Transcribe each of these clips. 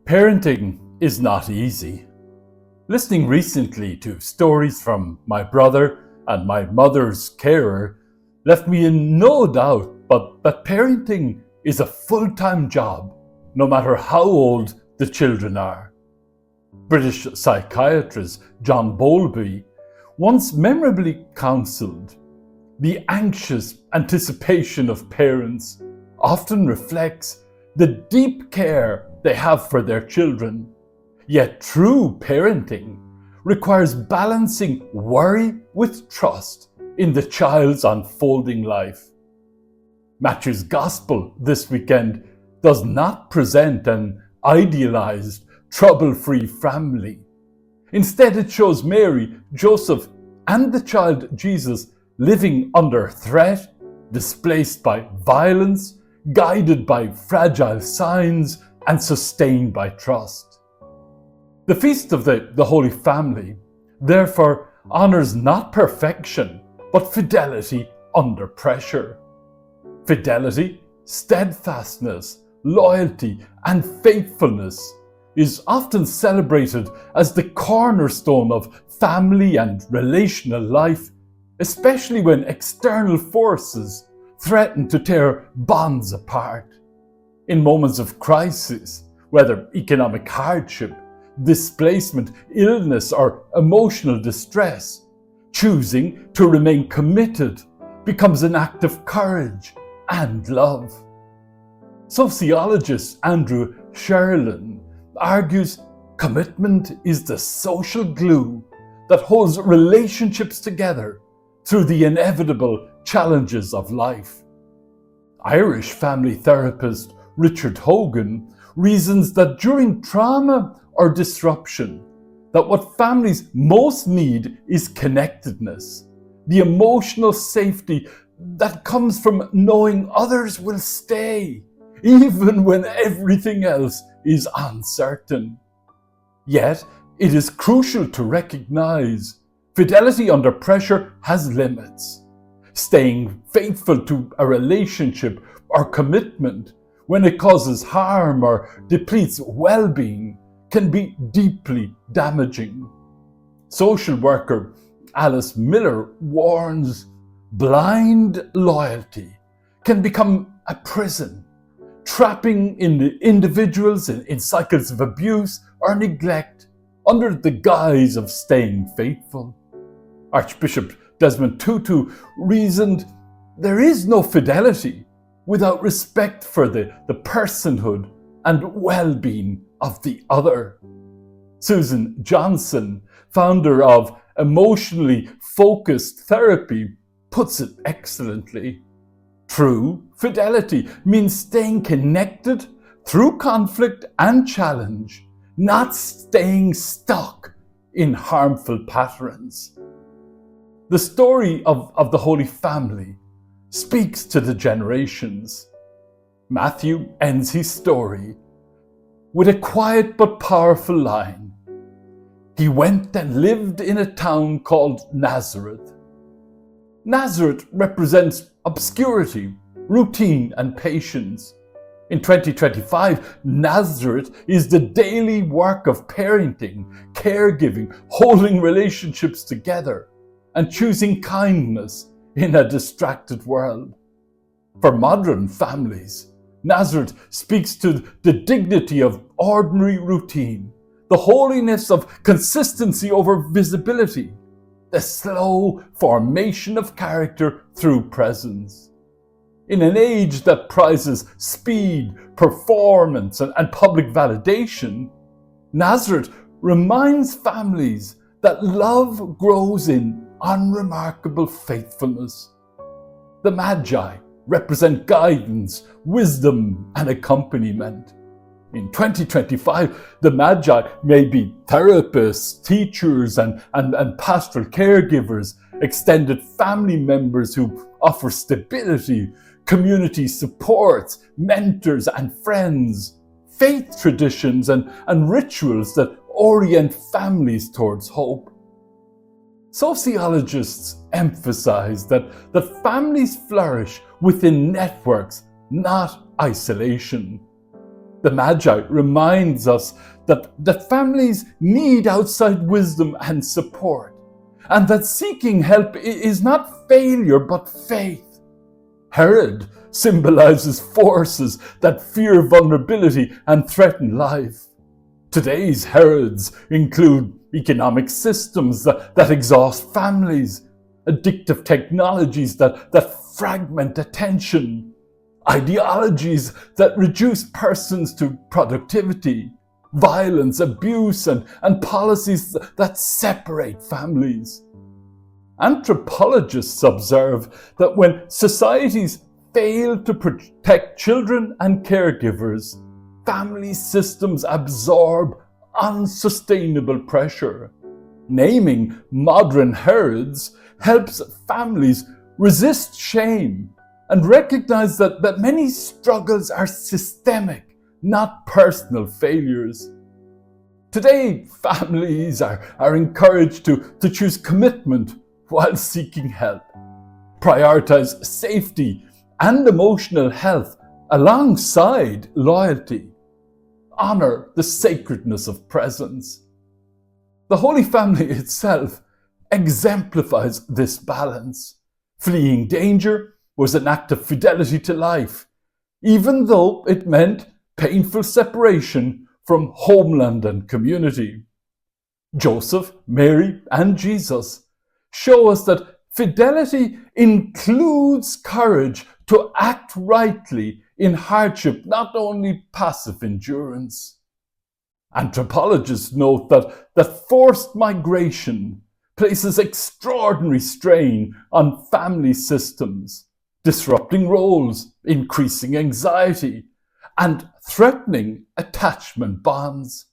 Parenting is not easy. Listening recently to stories from my brother and my mother's carer left me in no doubt but that parenting is a full-time job, no matter how old the children are. British psychiatrist John Bowlby once memorably counselled, "The anxious anticipation of parents often reflects the deep care they have for their children. Yet true parenting requires balancing worry with trust in the child's unfolding life." Matthew's Gospel this weekend does not present an idealized, trouble-free family. Instead, it shows Mary, Joseph, and the child Jesus living under threat, displaced by violence, guided by fragile signs, and sustained by trust. The Feast of the Holy Family, therefore, honors not perfection, but fidelity under pressure. Fidelity, steadfastness, loyalty, and faithfulness is often celebrated as the cornerstone of family and relational life, especially when external forces threaten to tear bonds apart. In moments of crisis, whether economic hardship, displacement, illness, or emotional distress, choosing to remain committed becomes an act of courage and love. Sociologist Andrew Sherlin argues commitment is the social glue that holds relationships together through the inevitable challenges of life. Irish family therapist Richard Hogan reasons that during trauma or disruption, that what families most need is connectedness, the emotional safety that comes from knowing others will stay, even when everything else is uncertain. Yet, it is crucial to recognize fidelity under pressure has limits. Staying faithful to a relationship or commitment when it causes harm or depletes well-being can be deeply damaging. Social worker Alice Miller warns, blind loyalty can become a prison, trapping individuals in cycles of abuse or neglect under the guise of staying faithful. Archbishop Desmond Tutu reasoned, there is no fidelity without respect for the personhood and well-being of the other. Susan Johnson, founder of Emotionally Focused Therapy, puts it excellently. True fidelity means staying connected through conflict and challenge, not staying stuck in harmful patterns. The story of the Holy Family speaks to the generations. Matthew ends his story with a quiet but powerful line. He went and lived in a town called Nazareth. Nazareth represents obscurity, routine, and patience. In 2025, Nazareth is the daily work of parenting, caregiving, holding relationships together, and choosing kindness in a distracted world. For modern families, Nazareth speaks to the dignity of ordinary routine, the holiness of consistency over visibility, the slow formation of character through presence. In an age that prizes speed, performance, and public validation, Nazareth reminds families that love grows in unremarkable faithfulness. The Magi represent guidance, wisdom, and accompaniment. In 2025, the Magi may be therapists, teachers, and pastoral caregivers, extended family members who offer stability, community supports, mentors and friends, faith traditions and rituals that orient families towards hope. Sociologists emphasize that families flourish within networks, not isolation. The Magi reminds us that families need outside wisdom and support, and that seeking help is not failure but faith. Herod symbolizes forces that fear vulnerability and threaten life. Today's Herods include economic systems that exhaust families, addictive technologies that fragment attention, ideologies that reduce persons to productivity, violence, abuse, and policies that separate families. Anthropologists observe that when societies fail to protect children and caregivers, family systems absorb unsustainable pressure. Naming modern Herods helps families resist shame and recognize that many struggles are systemic, not personal failures. Today, families are encouraged to choose commitment while seeking help, prioritize safety and emotional health alongside loyalty, honor the sacredness of presence. The Holy Family itself exemplifies this balance. Fleeing danger was an act of fidelity to life, even though it meant painful separation from homeland and community. Joseph, Mary, and Jesus show us that fidelity includes courage to act rightly in hardship, not only passive endurance. Anthropologists note that forced migration places extraordinary strain on family systems, disrupting roles, increasing anxiety, and threatening attachment bonds.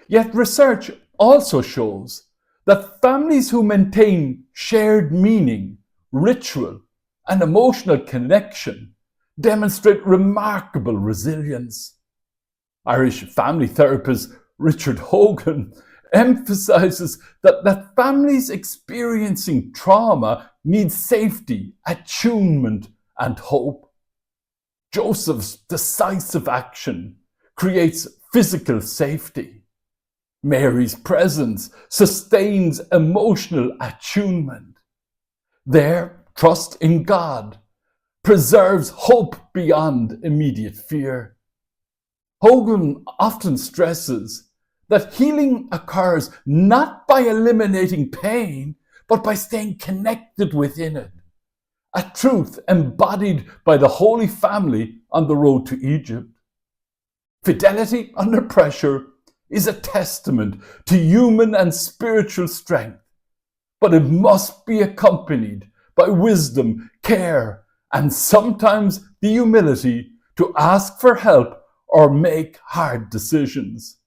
Yet research also shows that families who maintain shared meaning, ritual, and emotional connection demonstrate remarkable resilience. Irish family therapist Richard Hogan emphasizes that families experiencing trauma need safety, attunement, and hope. Joseph's decisive action creates physical safety. Mary's presence sustains emotional attunement. Their trust in God preserves hope beyond immediate fear. Hogan often stresses that healing occurs not by eliminating pain, but by staying connected within it, a truth embodied by the Holy Family on the road to Egypt. Fidelity under pressure is a testament to human and spiritual strength, but it must be accompanied by wisdom, care, and sometimes the humility to ask for help or make hard decisions.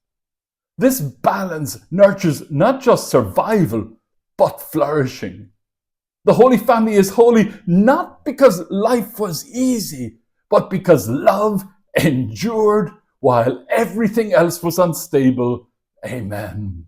This balance nurtures not just survival, but flourishing. The Holy Family is holy not because life was easy, but because love endured while everything else was unstable. Amen.